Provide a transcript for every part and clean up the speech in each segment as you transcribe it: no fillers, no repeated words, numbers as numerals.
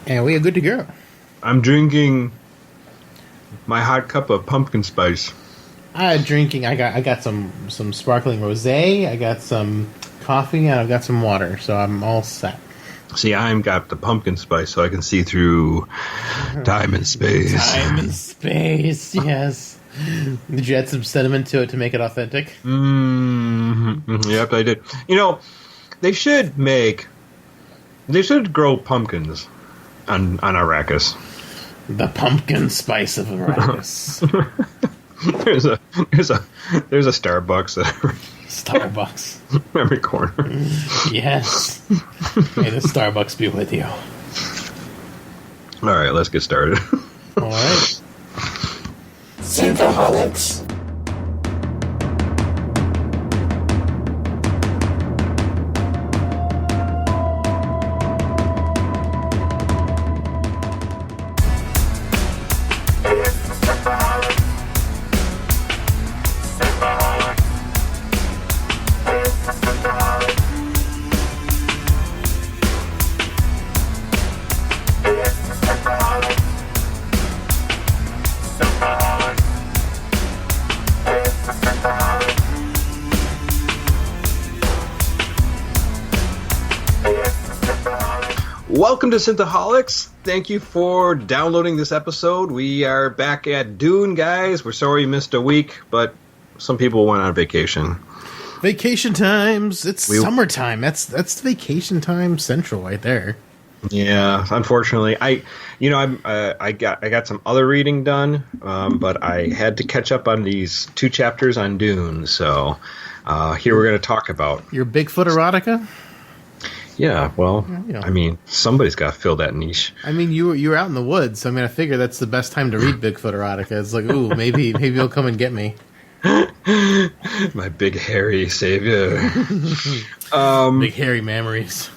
And we are good to go. I'm drinking my hot cup of pumpkin spice. I got some sparkling rosé. I got some coffee, and I've got some water, so I'm all set. See, I've got the pumpkin spice, so I can see through time and space. Time and space, yes. Did you add some sediment to it to make it authentic? Mm-hmm. Yep, I did. You know, they should grow pumpkins on Arrakis. The pumpkin spice of Arrakis. There's a Starbucks every corner. Yes. May the Starbucks be with you. All right, let's get started. All right. Synthaholics. Welcome to Synthaholics. Thank you for downloading this episode. We are back at Dune, guys. We're sorry you missed a week, but some people went on vacation. Vacation times. It's summertime. That's vacation time central right there. Yeah, unfortunately, I got some other reading done, but I had to catch up on these 2 chapters on Dune. So here we're going to talk about your Bigfoot erotica. Yeah, well, I mean, somebody's got to fill that niche. I mean, you were out in the woods, so I mean, I figure that's the best time to read Bigfoot erotica. It's like, ooh, maybe he'll come and get me. My big hairy savior. Big hairy memories.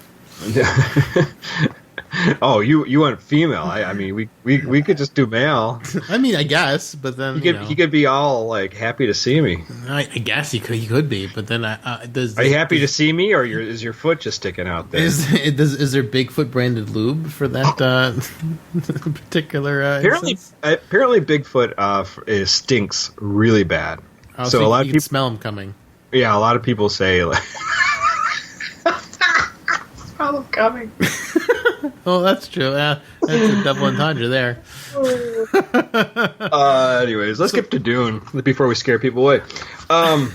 Oh, you want female? I mean, we could just do male. I mean, I guess, but then he could be all like happy to see me. I guess he could be, but then are you happy to see me, or is your foot just sticking out there? Is there Bigfoot branded lube for that particular? Apparently, Bigfoot stinks really bad. Oh, so a lot of people smell him coming. Yeah, a lot of people say like, smell him coming. Oh, that's true. That's a double entendre there. Anyways, let's skip to Dune before we scare people away. I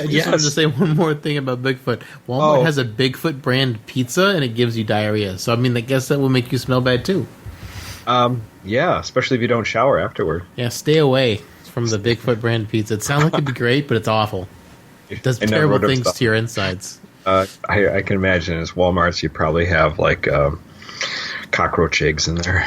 just wanted to say one more thing about Bigfoot. Walmart has a Bigfoot brand pizza, and it gives you diarrhea. So, I mean, I guess that will make you smell bad, too. Yeah, especially if you don't shower afterward. Yeah, stay away from the Bigfoot brand pizza. It sounds like it'd be great, but it's awful. It does terrible things to your insides. I can imagine as Walmart's, you probably have like cockroach eggs in there.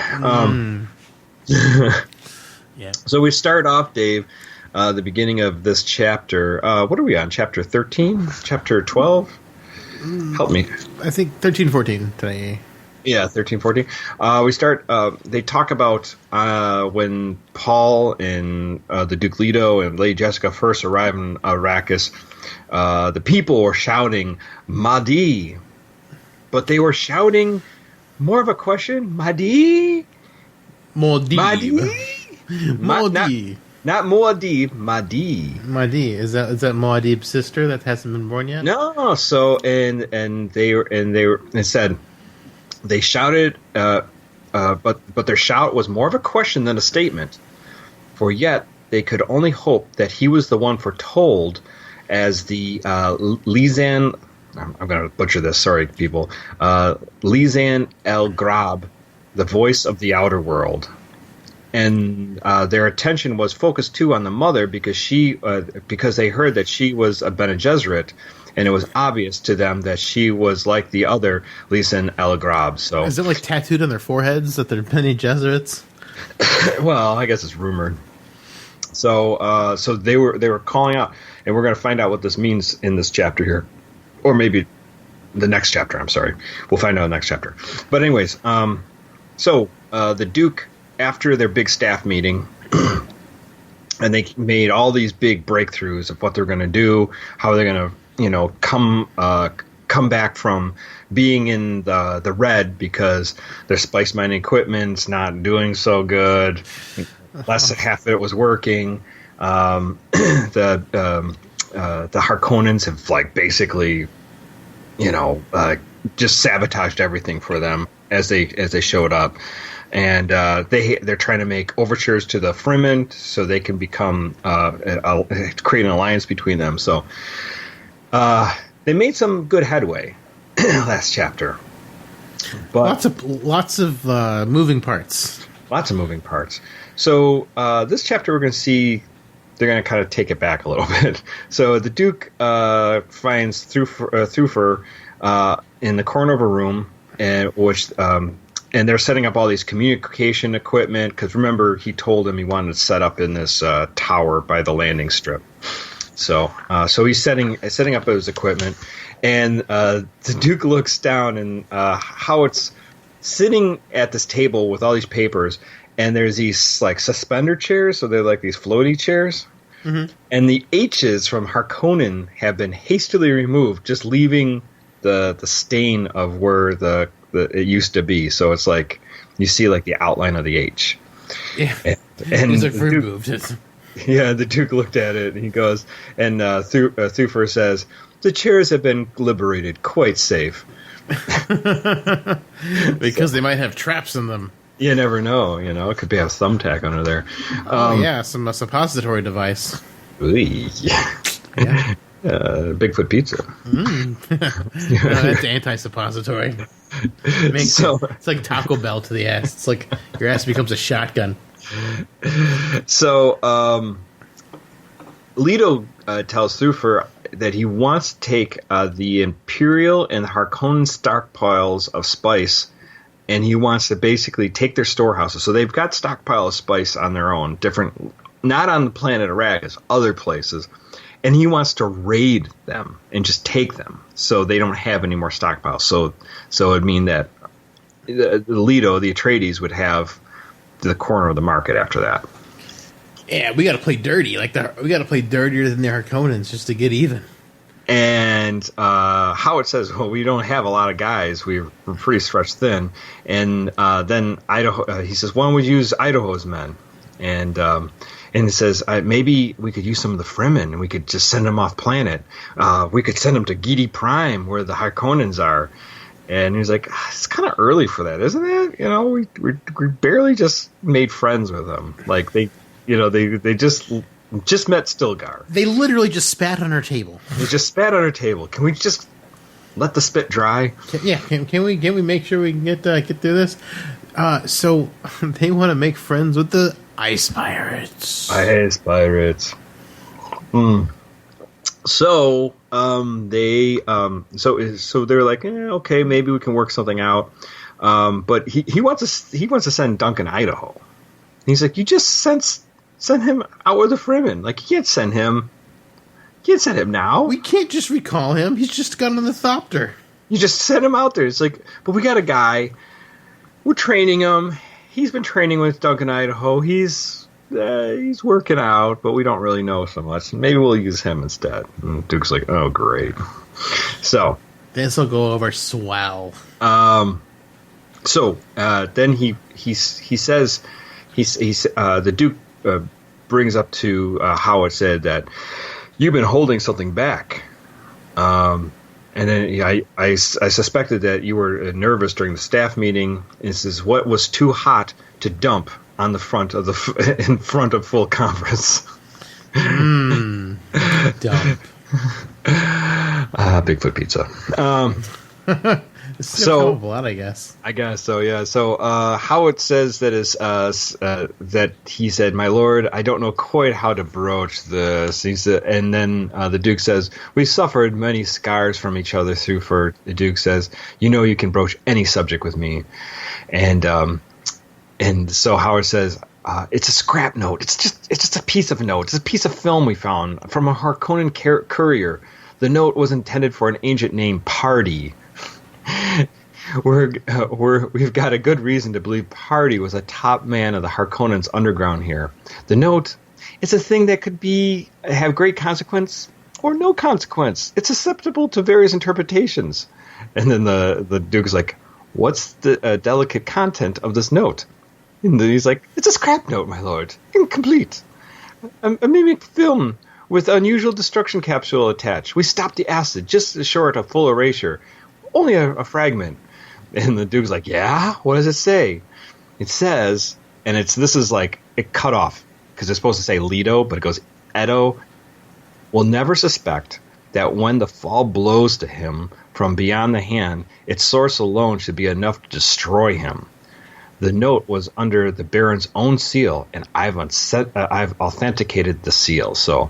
Yeah. So we start off, Dave, the beginning of this chapter. What are we on? Chapter 13? Chapter 12? Help me. I think 13, 14 today. Yeah, 13, 14. We start, they talk about when Paul and the Duke Leto and Lady Jessica first arrive in Arrakis. The people were shouting, Mahdi. But they were shouting more of a question, Mahdi? Mahdi. Mahdi? Mahdi. Not Mahdi, Mahdi. Mahdi. Is that Muad'Dib's sister that hasn't been born yet? No, so and they said they shouted but their shout was more of a question than a statement. For yet they could only hope that he was the one foretold as the Lizan, I'm going to butcher this, sorry, people, Lizan El Grab, the voice of the outer world. And their attention was focused, too, on the mother because they heard that she was a Bene Gesserit, and it was obvious to them that she was like the other Lizan El Grab. So, is it like tattooed on their foreheads that they're Bene Gesserits? Well, I guess it's rumored. So they were calling out, and we're going to find out what this means in this chapter here, or maybe the next chapter. I'm sorry, we'll find out in the next chapter. But anyways, so the Duke, after their big staff meeting, and they made all these big breakthroughs of what they're going to do, how they're going to, come come back from being in the red because their spice mining equipment's not doing so good. Less than half of it was working. The Harkonnens have like basically, just sabotaged everything for them as they showed up, and they're trying to make overtures to the Fremen so they can become create an alliance between them. So they made some good headway last chapter, but lots of moving parts. Lots of moving parts. So this chapter we're going to see they're going to kind of take it back a little bit. So the Duke finds Thufir in the corner of a room, and they're setting up all these communication equipment because remember he told him he wanted to set up in this tower by the landing strip. So he's setting up his equipment, and the Duke looks down and Hawat's sitting at this table with all these papers. And there's these like suspender chairs, so they're like these floaty chairs. Mm-hmm. And the H's from Harkonnen have been hastily removed, just leaving the stain of where it used to be. So it's like you see like the outline of the H. Yeah, and it's like removed. Yeah, the Duke looked at it and he goes, and Thufir says, "The chairs have been liberated, quite safe." Because they might have traps in them. You never know, it could be a thumbtack under there. Some suppository device. Yeah. Bigfoot pizza. That's anti-suppository. It's like Taco Bell to the ass. It's like your ass becomes a shotgun. So, Leto tells Thufir that he wants to take the Imperial and Harkonnen stockpiles of spice, and he wants to basically take their storehouses. So they've got stockpile of spice on their own, different, not on the planet Arrakis, other places. And he wants to raid them and just take them so they don't have any more stockpiles. So it'd mean that the Leto, the Atreides, would have the corner of the market after that. Yeah, we got to play dirty. We got to play dirtier than the Harkonnens just to get even. And Hawat says, well, we don't have a lot of guys. We're pretty stretched thin. And then Idaho, he says, why don't we use Idaho's men? And he says, maybe we could use some of the Fremen and we could just send them off planet. We could send them to Gidi Prime where the Harkonnens are. And he's like, it's kind of early for that, isn't it? We barely just made friends with them. Like they just met Stilgar. They literally just spat on our table. They just spat on our table. Can we just let the spit dry? Can we make sure we can get through this? So they want to make friends with the Ice Pirates. Ice Pirates. So they're like, okay, maybe we can work something out. But he wants to send Duncan Idaho. And he's like, you just send him out with the Fremen. Like, you can't send him. You can't send him now. We can't just recall him. He's just got on the Thopter. You just send him out there. It's like, but we got a guy. We're training him. He's been training with Duncan Idaho. He's working out, but we don't really know so much. Maybe we'll use him instead. And Duke's like, oh, great. So this will go over swell. So then he says the Duke brings up to Hawat said that you've been holding something back. And then I suspected that you were nervous during the staff meeting. This is what was too hot to dump on the front of in front of full conference. Dump. Bigfoot pizza. It's so a lot, I guess. I guess so. Yeah. So Hawat says that he said, "My lord, I don't know quite how to broach this." He said, and then the Duke says, "We suffered many scars from each other." Thufir, the Duke says, you can broach any subject with me," and so Hawat says, "It's a scrap note. It's just a piece of note. It's a piece of film we found from a Harkonnen courier. The note was intended for an ancient name, Party." We've got a good reason to believe Party was a top man of the Harkonnens underground here. The note, it's a thing that could have great consequence, or no consequence. It's susceptible to various interpretations. And then the Duke's like, what's the delicate content of this note? And then he's like, it's a scrap note, my lord. Incomplete. A mimic film with unusual destruction capsule attached. We stopped the acid just short of full erasure. Only a fragment. And the Duke's like, yeah? What does it say? It says, and this is like, it cut off, because it's supposed to say Leto, but it goes, Edo will never suspect that when the fall blows to him from beyond the hand, its source alone should be enough to destroy him. The note was under the Baron's own seal, and I've authenticated the seal. So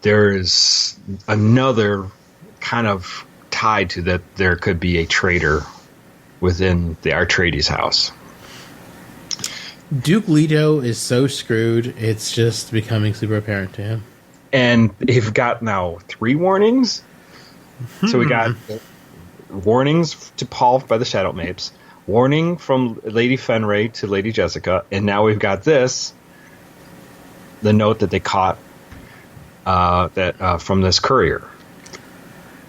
there is another kind of tied to that there could be a traitor within the Atreides house. Duke Leto is so screwed, it's just becoming super apparent to him. And they've got now 3 warnings. So we got warnings to Paul by the Shadow Mapes, warning from Lady Fenray to Lady Jessica, and now we've got the note that they caught from this courier.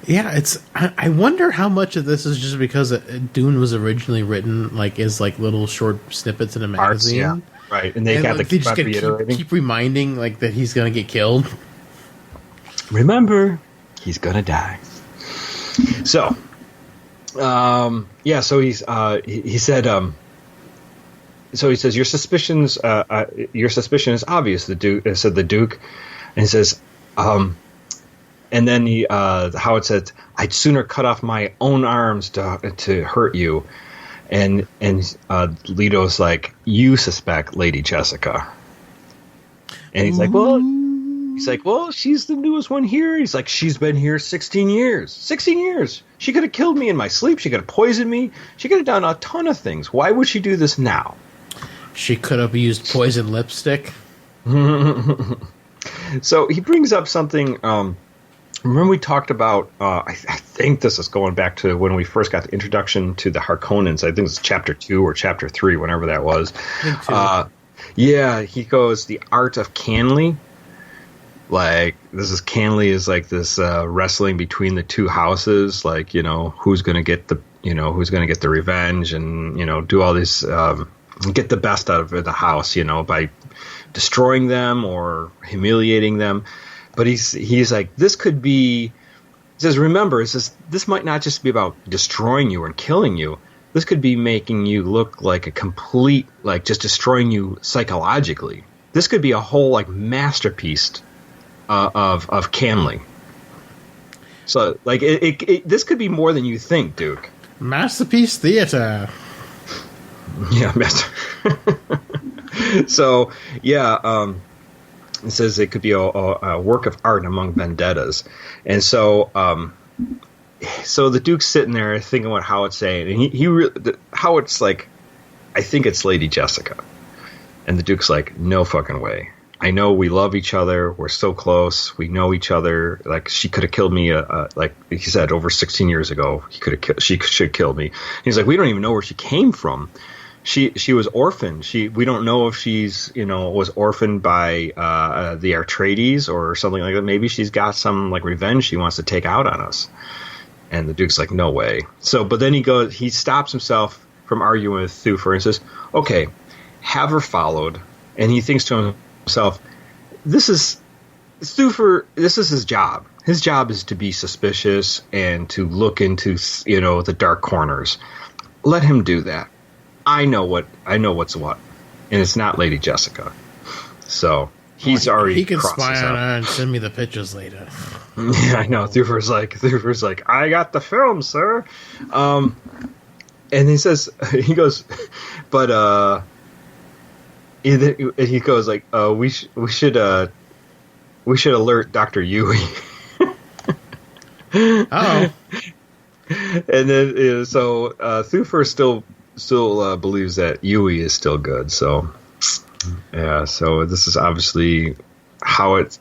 Yeah, I wonder how much of this is just because Dune was originally written as little short snippets in a magazine. Arts, yeah. Right, and they just keep reminding that he's gonna get killed. Remember, he's gonna die. So, so he said, so he says your suspicion is obvious. Said the Duke, and he says, and then Howard said, I'd sooner cut off my own arms to hurt you. And Leto's like, you suspect Lady Jessica. And he's like, well, she's the newest one here. He's like, she's been here 16 years. 16 years. She could have killed me in my sleep. She could have poisoned me. She could have done a ton of things. Why would she do this now? She could have used poison lipstick. So he brings up something. Remember we talked about, I think this is going back to when we first got the introduction to the Harkonnens. I think it's chapter 2 or chapter 3, whenever that was. He goes, the art of Canley. Canley is this wrestling between the two houses, who's going to get the revenge and, do all this, get the best out of the house, by destroying them or humiliating them. But he's like, this could be, he says, remember, this might not just be about destroying you or killing you. This could be making you look like a complete, just destroying you psychologically. This could be a whole, masterpiece of Canley. So, this could be more than you think, Duke. Masterpiece theater. Yeah, master. So, yeah, it says it could be a work of art among vendettas. And so the Duke's sitting there thinking what Howat's saying. And Howat's like, I think it's Lady Jessica. And the Duke's like, no fucking way. I know we love each other. We're so close. We know each other. She could have killed me, like he said, over 16 years ago. She should kill me. He's like, we don't even know where she came from. She was orphaned. We don't know if she's was orphaned by the Atreides or something like that. Maybe she's got some revenge she wants to take out on us. And the Duke's like, no way. So, but then he stops himself from arguing with Thufir and says, okay, have her followed. And he thinks to himself, this is his job. His job is to be suspicious and to look into the dark corners. Let him do that. I know what's what, and it's not Lady Jessica. So he's already. He can spy on her and send me the pictures later. Yeah, I know. Thufir's like, I got the film, sir. And he goes, but he goes like, we should alert Dr. Yui. Oh. And then Thufir still believes that Yui is still good. So yeah, so this is obviously how it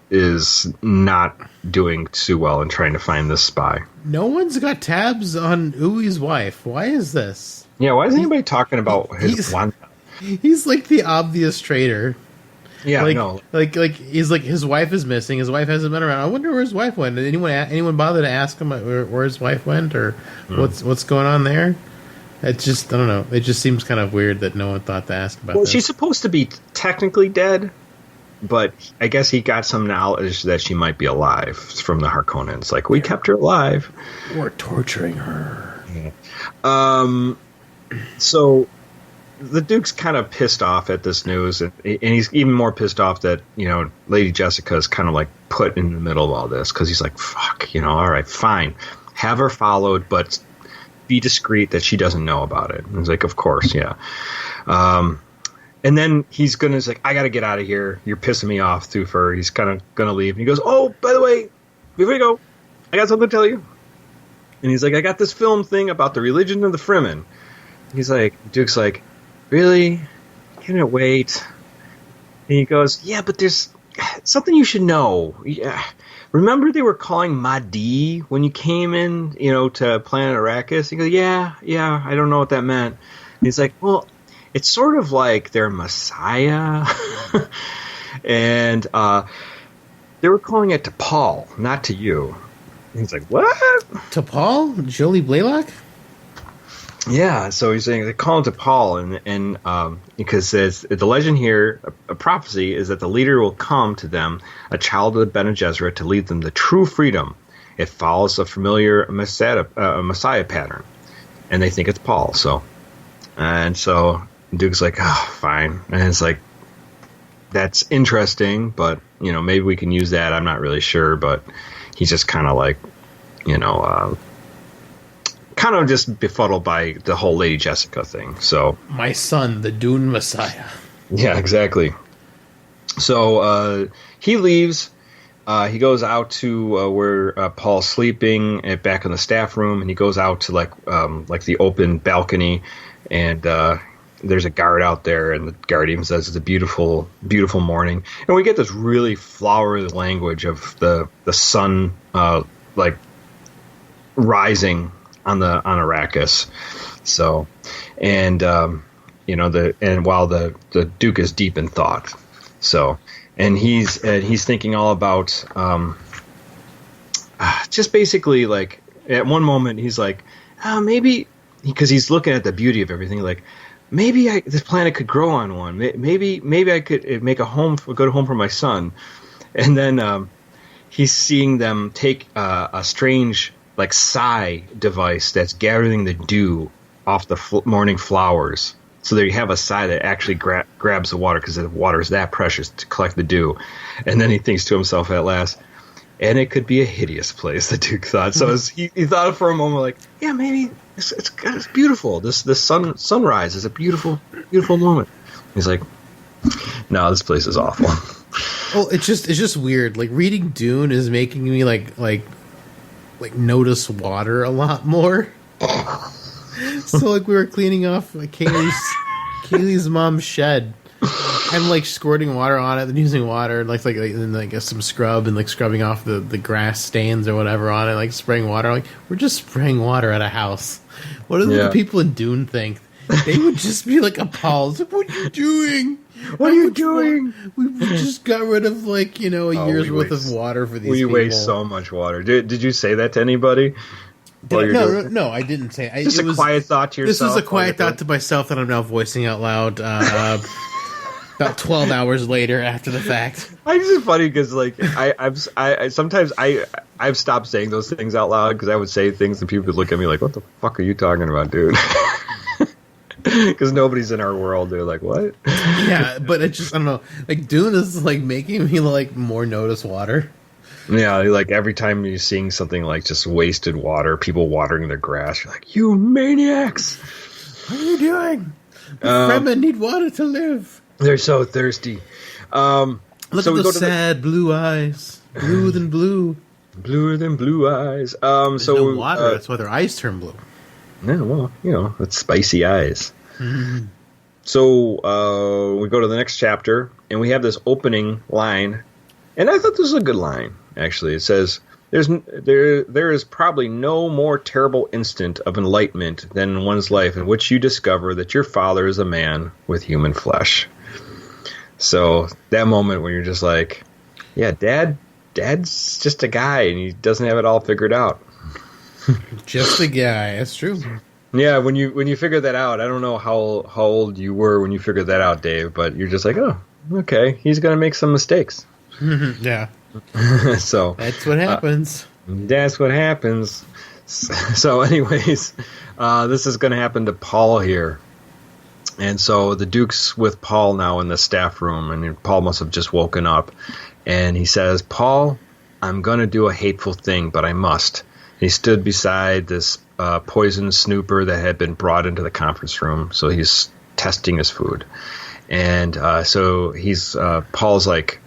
is not doing too well in trying to find this spy. No one's got tabs on Yui's wife. Why is this? Yeah, why is anybody talking about his Wanda? He's like the obvious traitor. Yeah, like, no. like he's like his wife is missing. His wife hasn't been around. I wonder where his wife went. Did anyone bother to ask him where his wife went or what's going on there? It's just, I don't know. It just seems kind of weird that no one thought to ask about. Well, this. she's supposed to be technically dead, but I guess he got some knowledge that she might be alive from the Harkonnens. Like, we kept her alive. We're torturing her. Yeah. So the Duke's kind of pissed off at this news, and he's even more pissed off that, Lady Jessica is kind of like put in the middle of all this, because he's like, fuck, all right, fine. Have her followed, but be discreet that she doesn't know about it. And he's like, of course, yeah. And then he's like, I got to get out of here. You're pissing me off, Thufir. He's kind of going to leave. And he goes, oh, by the way, before you go, I got something to tell you. And he's like, I got this film thing about the religion of the Fremen. He's like, Duke's like, really? Can it wait? And he goes, yeah, but there's something you should know. Yeah. Remember they were calling Mahdi when you came in, to planet Arrakis? He goes, yeah, I don't know what that meant. And he's like, well, it's sort of like their Messiah. And they were calling it to Paul, not to you. And he's like, what? To Paul? Jolie Blaylock? Yeah, so he's saying they call him to Paul, and because the legend here, a prophecy, is that the leader will come to them, a child of the Bene Gesserit, to lead them to true freedom. It follows a familiar Messiah pattern, and they think it's Paul. So Duke's like, oh, fine, and it's like, that's interesting, but maybe we can use that. I'm not really sure, but he's just kind of like, kind of just befuddled by the whole Lady Jessica thing. So my son, the Dune Messiah. Yeah, exactly. So he leaves. He goes out to where Paul's sleeping, back in the staff room, and he goes out to like the open balcony, and there's a guard out there, and the guard even says it's a beautiful, beautiful morning, and we get this really flowery language of the sun rising on Arrakis. So, and while the Duke is deep in thought. So, and he's thinking all about just basically, like, at one moment he's like, maybe, because he's looking at the beauty of everything, like, maybe this planet could grow on one. Maybe I could make a good home for my son. And then he's seeing them take a strange, like, sigh device that's gathering the dew off the morning flowers. So there you have a sigh that actually grabs the water, because the water is that precious to collect the dew. And then he thinks to himself at last, and it could be a hideous place, the Duke thought. So he thought for a moment, like, yeah, maybe it's beautiful. This sunrise is a beautiful, beautiful moment. He's like, no, this place is awful. Well, it's just weird. Like, reading Dune is making me like notice water a lot more. So, like, we were cleaning off Kaylee's mom's shed. I'm like squirting water on it, then using water, and like some scrub, and like scrubbing off the grass stains or whatever on it, like spraying water. Like, we're just spraying water at a house. What do the people in Dune think? They would just be like appalled. Like, what are you doing? What are you doing? We just got rid of a year's worth of water for these people. We waste so much water. Did you say that to anybody? No, I didn't say it. Just a quiet thought to yourself. This is a quiet thought to myself that I'm now voicing out loud about 12 hours later after the fact. It's just funny because, like, I've stopped saying those things out loud, because I would say things and people would look at me like, what the fuck are you talking about, dude? Because nobody's in our world. They're like, what? Yeah, but it just, I don't know. Like, Dune is, like, making me, like, more notice water. Yeah, like, every time you're seeing something like just wasted water, people watering their grass, you're like, you maniacs! What are you doing? The Fremen need water to live. They're so thirsty. Look at those sad blue eyes. Blue than blue. Bluer than blue eyes. There's no water. That's why their eyes turn blue. Yeah, well, it's spicy eyes. Mm-hmm. So we go to the next chapter, and we have this opening line, and I thought this was a good line, actually. It says, there is probably no more terrible instant of enlightenment than in one's life in which you discover that your father is a man with human flesh. So that moment when you're just like, yeah, Dad's just a guy and he doesn't have it all figured out. Just a guy. That's true. Yeah, when you figure that out, I don't know how old you were when you figured that out, Dave, but you're just like, oh, okay, he's gonna make some mistakes. Yeah. So that's what happens. That's what happens. So, anyways, this is gonna happen to Paul here, and so the Duke's with Paul now in the staff room, and Paul must have just woken up, and he says, "Paul, I'm gonna do a hateful thing, but I must." He stood beside this poison snooper that had been brought into the conference room, so he's testing his food. And so he's Paul's like,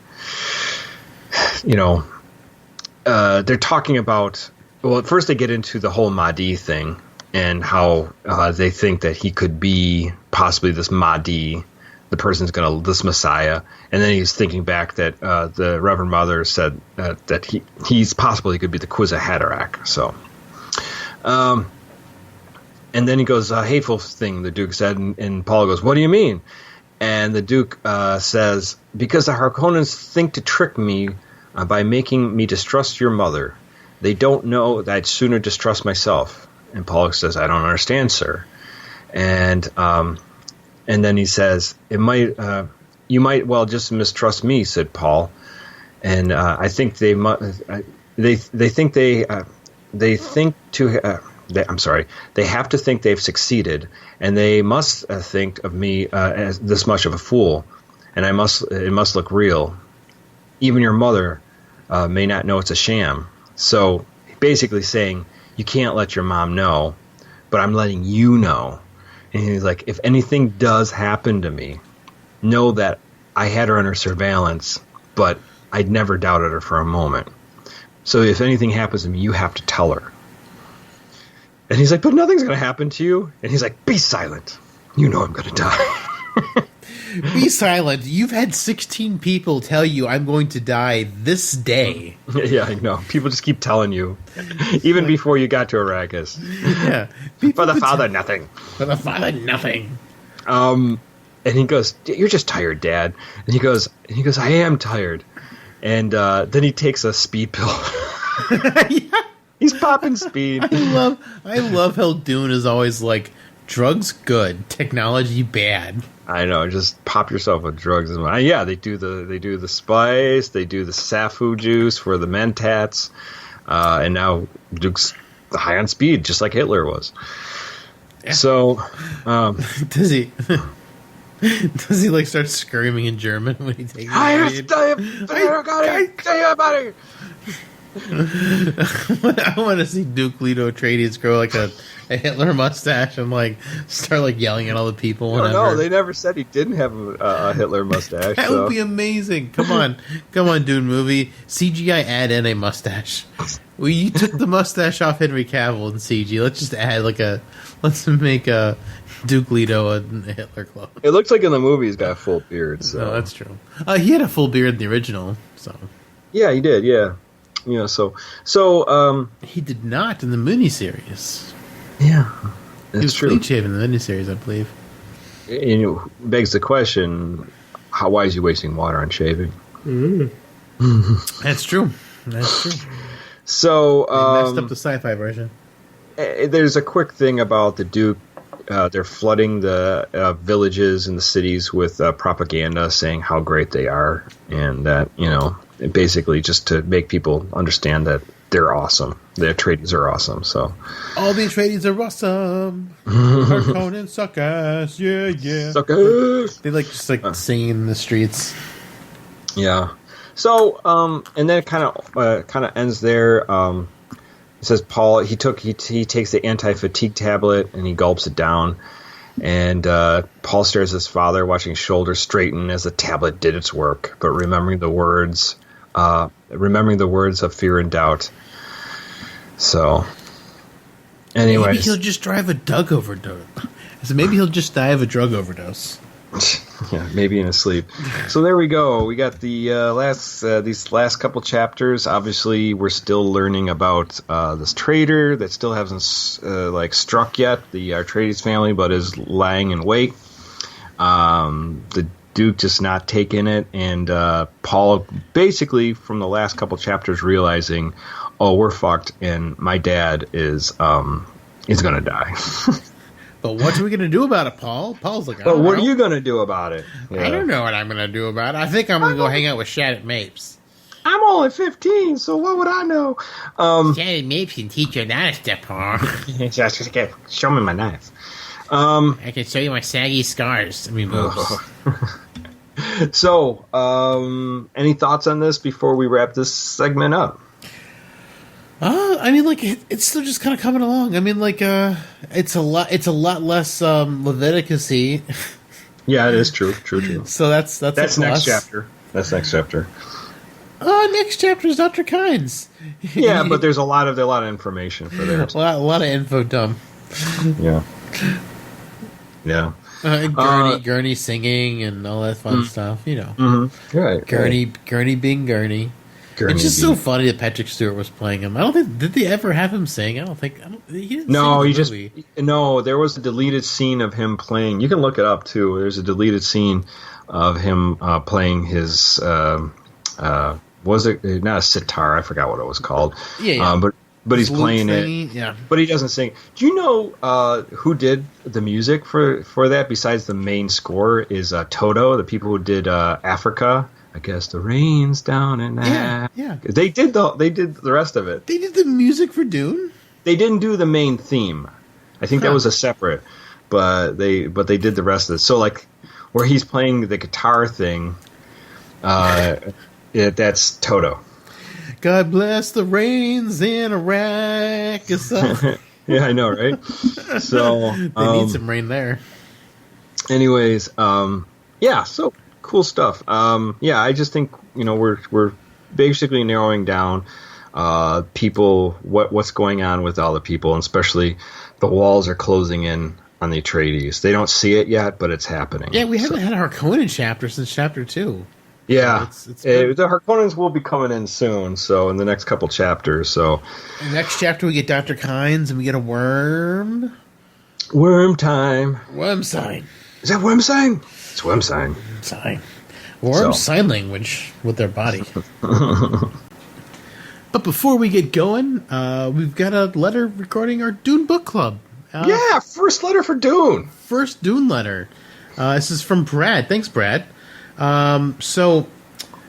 they're talking about, well, at first they get into the whole Mahdi thing and how they think that he could be possibly this Mahdi, this Messiah. And then he's thinking back that the Reverend Mother said that he's possibly could be the Quiz of Haderach. So, and then he goes, hateful thing, the Duke said, and Paul goes, what do you mean? And the Duke says, because the Harkonnens think to trick me by making me distrust your mother. They don't know that I'd sooner distrust myself. And Paul says, I don't understand, sir. And then he says, you might well just mistrust me, said Paul. And I think they have to think they've succeeded, and they must think of me as this much of a fool, and it must look real. Even your mother may not know it's a sham. So basically saying, you can't let your mom know, but I'm letting you know. And he's like, if anything does happen to me, know that I had her under surveillance, but I'd never doubted her for a moment. So if anything happens to me, you have to tell her. And he's like, but nothing's going to happen to you. And he's like, be silent. You know I'm going to die. Be silent. You've had 16 people tell you I'm going to die this day. Yeah, I know. People just keep telling you. Even before you got to Arrakis. Yeah. For the father, nothing. For the father, nothing. And he goes, you're just tired, Dad. And he goes, I am tired. And then he takes a speed pill. Yeah. He's popping speed. I love how Dune is always like, drugs good, technology bad. I know, just pop yourself with drugs. Yeah, they do the spice, they do the safu juice for the mentats, and now Duke's high on speed, just like Hitler was. Yeah. So, does he? Does he like start screaming in German when he takes? I want to see Duke Leto Atreides grow like a Hitler mustache and like start like yelling at all the people. No, they never said he didn't have a Hitler mustache. That would be amazing. Come on, Dune movie. CGI add in a mustache. You took the mustache off Henry Cavill in CG. Let's just add let's make a Duke Leto a Hitler clone. It looks like in the movie he's got a full beard. So. No, that's true. He had a full beard in the original. So yeah, he did. Yeah. He did not in the miniseries. Yeah, he was clean shaven in the miniseries, I believe. And it begs the question: why is he wasting water on shaving? That's true. So they messed up the sci-fi version. There's a quick thing about the Duke. They're flooding the villages and the cities with propaganda saying how great they are, and that basically just to make people understand that they're awesome. The Atreides are awesome. So all the Atreides are awesome. Harkonnen suck ass. Yeah. Suck ass. They just singing in the streets. Yeah. So and then it kind of ends there. It says Paul he takes the anti-fatigue tablet and he gulps it down. And Paul stares at his father, watching his shoulders straighten as the tablet did its work, but remembering the words of fear and doubt. So, anyways, maybe he'll just drive a drug overdose. Maybe he'll just die of a drug overdose. Yeah, maybe in his sleep. So there we go. We got the these last couple chapters. Obviously, we're still learning about this traitor that still hasn't struck yet, the Atreides family, but is lying in wait. The Duke just not taking it, and Paul basically from the last couple chapters realizing, oh, we're fucked, and my dad is gonna die. But what are we gonna do about it, Paul? Paul's like, but what are you gonna do gonna do? Yeah. I don't know what I'm gonna do about it. I think I'm gonna go hang out with Shattuck Mapes. I'm only 15, so what would I know? Shattuck Mapes can teach you a lot of stuff, Paul. Show me my knife. I can show you my saggy scars. I mean, moves. So, any thoughts on this before we wrap this segment up? I mean, like it's still just kind of coming along. I mean, like it's a lot less Leviticus-y. Yeah, it is true. So that's next chapter. That's next chapter. Next chapter is Dr. Kynes. Yeah, but there's a lot of information for there. A lot of info dump. Yeah. Yeah. Gurney singing and all that fun stuff, you know. Mm-hmm. Right. Gurney being Gurney. It's just so funny that Patrick Stewart was playing him. I don't think did they ever have him sing. He didn't. No, sing there was a deleted scene of him playing. You can look it up too. There's a deleted scene of him playing his. Was it not a sitar? I forgot what it was called. Yeah. But he's playing it. Yeah. But he doesn't sing. Do you know who did the music for that besides the main score? Is Toto, the people who did Africa. I guess the rain's down in that. Yeah. They did the rest of it. They did the music for Dune? They didn't do the main theme. I think that was a separate, but they did the rest of it. So like where he's playing the guitar thing, that's Toto. God bless the rains in Iraq. Yeah, I know, right? So they need some rain there. Anyways, yeah, so cool stuff. Yeah, I just think we're basically narrowing down people, what's going on with all the people, and especially the walls are closing in on the Atreides. They don't see it yet, but it's happening. Yeah, we haven't had a Harkonnen chapter since chapter 2. Yeah, so it's the Harkonnens will be coming in soon. So in the next couple chapters. So in the next chapter we get Dr. Kynes and we get a worm. Worm time. Worm sign. Is that worm sign? It's worm sign. Worms sign language with their body. But before we get going, we've got a letter regarding our Dune book club. Yeah, first letter for Dune. First Dune letter. This is from Brad. Thanks, Brad. So,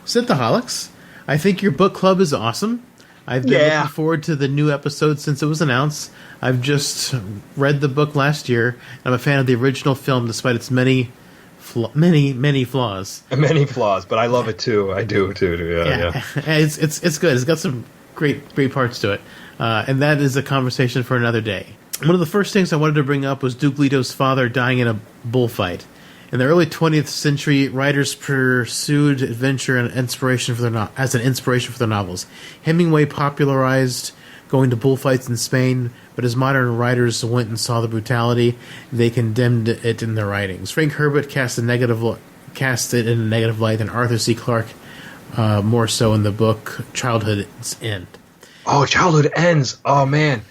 Synthaholics, I think your book club is awesome. I've been looking forward to the new episode since it was announced. I've just read the book last year. I'm a fan of the original film, despite its many flaws. Many flaws, but I love it too. I do too. Yeah. It's good. It's got some great parts to it, and that is a conversation for another day. One of the first things I wanted to bring up was Duke Leto's father dying in a bullfight. In the early 20th century, writers pursued adventure and inspiration as an inspiration for their novels. Hemingway popularized going to bullfights in Spain, but as modern writers went and saw the brutality, they condemned it in their writings. Frank Herbert cast it in a negative light, and Arthur C. Clarke more so in the book Childhood's End. Oh, Childhood Ends. Oh, man.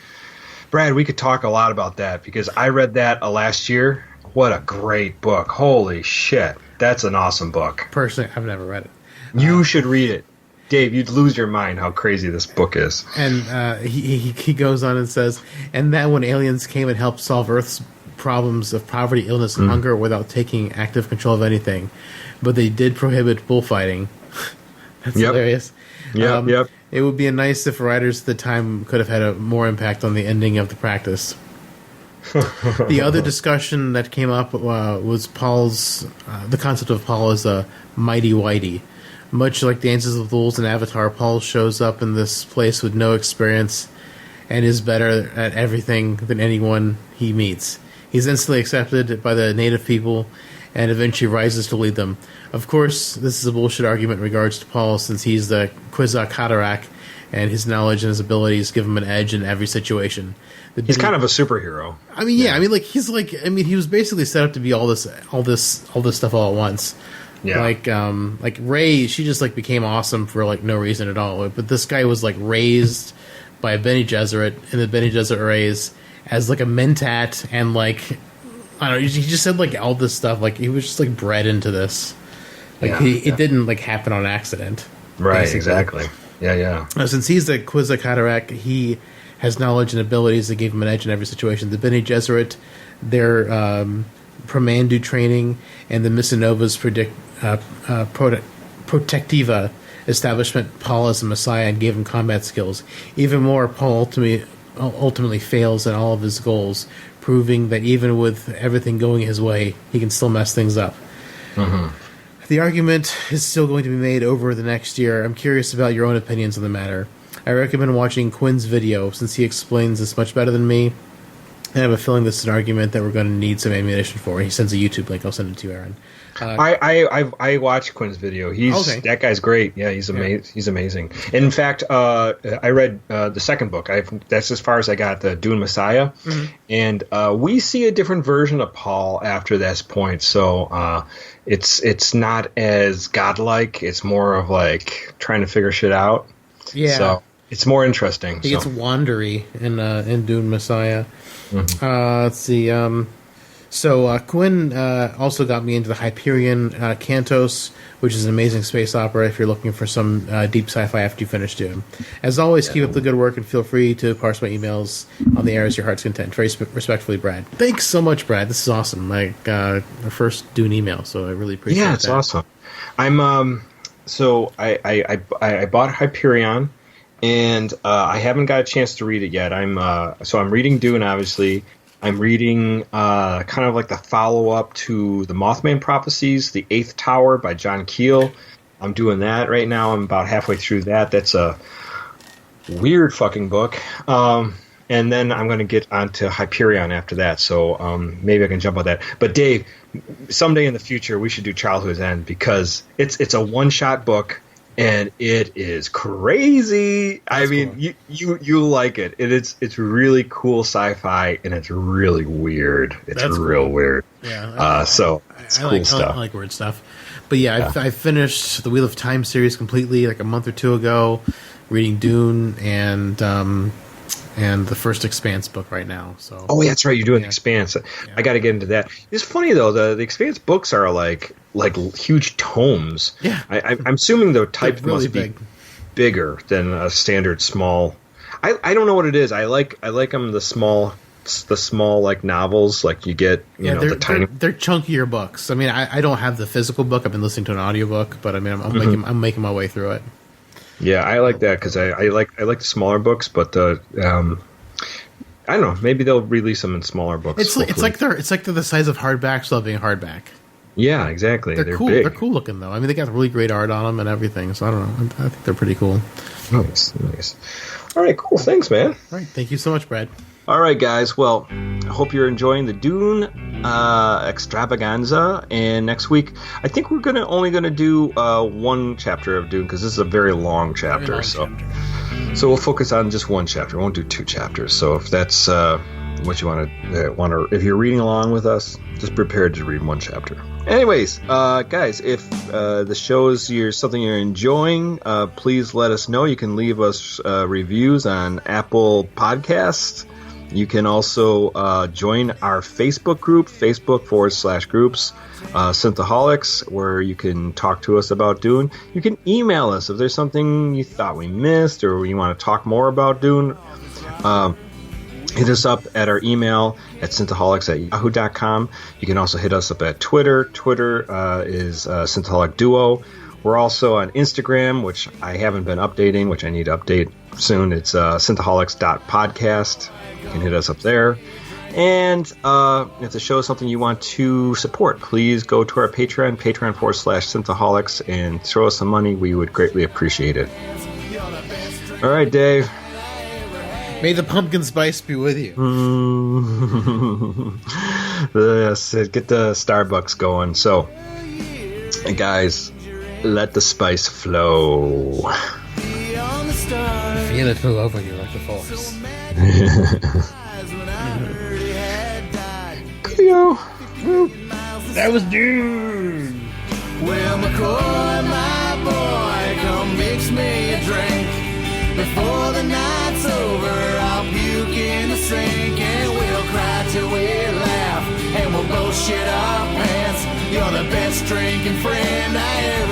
Brad, we could talk a lot about that because I read that last year. What a great book. Holy shit. That's an awesome book. Personally, I've never read it. You should read it. Dave, you'd lose your mind how crazy this book is. And he goes on and says, and that when aliens came and helped solve Earth's problems of poverty, illness, and hunger without taking active control of anything. But they did prohibit bullfighting. That's hilarious. Yep. It would be nice if writers at the time could have had a more impact on the ending of the practice. The other discussion that came up was the concept of Paul as a mighty whitey. Much like Dances with Wolves and Avatar, Paul shows up in this place with no experience and is better at everything than anyone he meets. He's instantly accepted by the native people and eventually rises to lead them. Of course, this is a bullshit argument in regards to Paul, since he's the Kwisatz Haderach, and his knowledge and his abilities give him an edge in every situation. He's kind of a superhero. I mean, yeah. I mean, he was basically set up to be all this stuff all at once. Yeah. Like Rey, she just became awesome for no reason at all. But this guy was raised by a Bene Gesserit in the Bene Gesserit race as a mentat, and I don't know. He just said all this stuff. He was just bred into this. Like Yeah, it didn't like happen on accident. Right, basically. exactly. Yeah. Since he's the Kwisatz Haderach, he has knowledge and abilities that gave him an edge in every situation. The Bene Gesserit, their Promandu training, and the Missanova's Protectiva establishment Paul as a messiah and gave him combat skills. Even more, Paul ultimately fails in all of his goals, proving that even with everything going his way, he can still mess things up. Mm-hmm. The argument is still going to be made over the next year. I'm curious about your own opinions on the matter. I recommend watching Quinn's video, since he explains this much better than me. I have a feeling this is an argument that we're going to need some ammunition for. He sends a YouTube link. I'll send it to you, Aaron. I watched Quinn's video. That guy's great. Yeah, he's amazing. Yeah. He's amazing. In fact, I read the second book. That's as far as I got, the Dune Messiah, and we see a different version of Paul after this point. So it's not as godlike. It's more of like trying to figure shit out. Yeah. So it's more interesting. He gets wandery in Dune Messiah. Let's see. So Quinn also got me into the Hyperion Cantos, which is an amazing space opera if you're looking for some deep sci-fi after you finish Dune. As always, keep up the good work and feel free to parse my emails on the air as your heart's content. Very respectfully, Brad. Thanks so much, Brad. This is awesome. My first Dune email, so I really appreciate it. Yeah, it's awesome. I'm so I bought Hyperion, and I haven't got a chance to read it yet. I'm reading Dune, obviously. I'm reading kind of like the follow-up to the Mothman Prophecies, The Eighth Tower by John Keel. I'm doing that right now. I'm about halfway through that. That's a weird fucking book. And then I'm going to get onto Hyperion after that, so maybe I can jump on that. But Dave, someday in the future, we should do Childhood's End, because it's a one-shot book. And it is crazy. That's cool. You like it. It's really cool sci-fi, and it's really weird. It's real cool. Weird. Yeah. So it's cool stuff. I like weird stuff. But yeah, I finished the Wheel of Time series completely like a month or two ago, reading Dune and the first Expanse book right now. So that's right. You're doing Expanse. Yeah. I got to get into that. It's funny though. The Expanse books are like huge tomes. Yeah. I'm assuming the type really must be bigger than a standard small. I don't know what it is. I like them the small like novels, like you get the tiny. They're chunkier books. I mean, I don't have the physical book. I've been listening to an audiobook, but I mean, I'm making my way through it. Yeah, I like that because I like the smaller books, but I don't know. Maybe they'll release them in smaller books. It's like they're the size of hardbacks, while being hardback. Yeah, exactly. They're cool. Big. They're cool looking though. I mean, they got really great art on them and everything. So I don't know. I think they're pretty cool. Nice. All right, cool. Thanks, man. All right, thank you so much, Brad. All right, guys. Well, I hope you're enjoying the Dune extravaganza. And next week, I think we're only gonna do one chapter of Dune, because this is a very long chapter. So we'll focus on just one chapter. We won't do two chapters. So if that's what you want to, if you're reading along with us, just prepare to read one chapter. Anyways, guys, if the show is something you're enjoying, please let us know. You can leave us reviews on Apple Podcasts. You can also join our Facebook group, Facebook.com/groups, Synthaholics, where you can talk to us about Dune. You can email us if there's something you thought we missed or you want to talk more about Dune. Hit us up at our email at synthaholics@yahoo.com. You can also hit us up at Twitter. Twitter is Synthaholic Duo. We're also on Instagram, which I haven't been updating, which I need to update soon. It's synthaholics.podcast. You can hit us up there. And if the show is something you want to support, please go to our Patreon, patreon.com/Synthaholics, and throw us some money. We would greatly appreciate it. All right, Dave. May the pumpkin spice be with you. Yes, get the Starbucks going. So, guys, let the spice flow. Feel it flow over you like the force. Cleo. That was Dune. Well, McCoy, my boy, come mix me a drink. Before the night's over, I'll puke in the sink, and we'll cry till we laugh, and we'll both shit our pants. You're the the best drinking friend I ever